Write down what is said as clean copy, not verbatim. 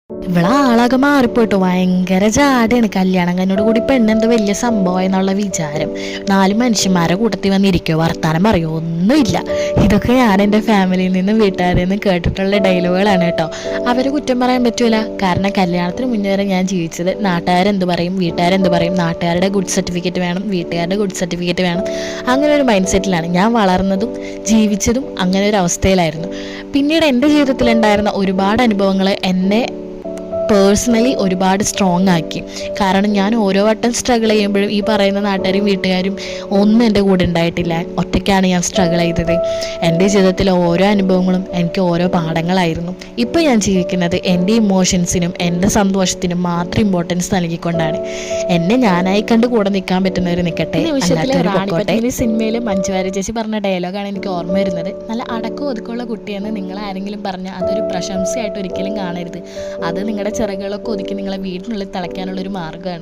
ഇവളെ ആളാകെ മാറിപ്പോയിട്ടോ, ഭയങ്കര ജാടയാണ്. കല്യാണം കഴിഞ്ഞോട് കൂടി പെണ്ണെന്തോ വലിയ സംഭവം എന്നുള്ള വിചാരം. 4 മനുഷ്യന്മാരെ കൂട്ടത്തിൽ വന്നിരിക്കുമോ, വർത്താനം പറയുമോ, ഒന്നുമില്ല. ഇതൊക്കെ ഞാൻ എൻ്റെ ഫാമിലിയിൽ നിന്നും വീട്ടുകാരിൽ നിന്നും കേട്ടിട്ടുള്ള ഡയലോഗുകളാണ് കേട്ടോ. അവരെ കുറ്റം പറയാൻ പറ്റൂല. കാരണം കല്യാണത്തിന് മുന്നേ വരെ ഞാൻ ജീവിച്ചത് നാട്ടുകാരെന്ത് പറയും, വീട്ടുകാരെന്ത് പറയും, നാട്ടുകാരുടെ ഗുഡ് സർട്ടിഫിക്കറ്റ് വേണം, വീട്ടുകാരുടെ ഗുഡ് സർട്ടിഫിക്കറ്റ് വേണം, അങ്ങനെ ഒരു മൈൻഡ് സെറ്റിലാണ് ഞാൻ വളർന്നതും ജീവിച്ചതും. അങ്ങനെ ഒരു അവസ്ഥയിലായിരുന്നു. പിന്നീട് എൻ്റെ ജീവിതത്തിലുണ്ടായിരുന്ന ഒരുപാട് അനുഭവങ്ങൾ എന്നെ പേഴ്സണലി ഒരുപാട് സ്ട്രോങ് ആക്കി. കാരണം ഞാൻ ഓരോ വട്ടം സ്ട്രഗിൾ ചെയ്യുമ്പോഴും ഈ പറയുന്ന നാട്ടുകാരും വീട്ടുകാരും ഒന്നും എൻ്റെ കൂടെ ഉണ്ടായിട്ടില്ല. ഒറ്റയ്ക്കാണ് ഞാൻ സ്ട്രഗിൾ ചെയ്തത്. എൻ്റെ ജീവിതത്തിലെ ഓരോ അനുഭവങ്ങളും എനിക്ക് ഓരോ പാഠങ്ങളായിരുന്നു. ഇപ്പോൾ ഞാൻ ജീവിക്കുന്നത് എൻ്റെ ഇമോഷൻസിനും എൻ്റെ സന്തോഷത്തിനും മാത്രം ഇമ്പോർട്ടൻസ് നൽകിക്കൊണ്ടാണ്. എന്നെ ഞാനായി കണ്ട് കൂടെ നിൽക്കാൻ പറ്റുന്നവർ നിൽക്കട്ടെ. ഈ സിനിമയിൽ മഞ്ജു വാര്യർ ചേച്ചി പറഞ്ഞ ഡയലോഗാണ് എനിക്ക് ഓർമ്മ വരുന്നത്. നല്ല അടക്കം ഒതുക്കമുള്ള കുട്ടിയെന്ന് നിങ്ങൾ ആരെങ്കിലും പറഞ്ഞാൽ അതൊരു പ്രശംസയായിട്ട് ഒരിക്കലും കാണരുത്. അത് നിങ്ങളുടെ ചിറകുകളൊക്കെ ഒതുക്കി നിങ്ങളെ വീടിനുള്ളിൽ തിളയ്ക്കാനുള്ളൊരു മാർഗ്ഗമാണ്.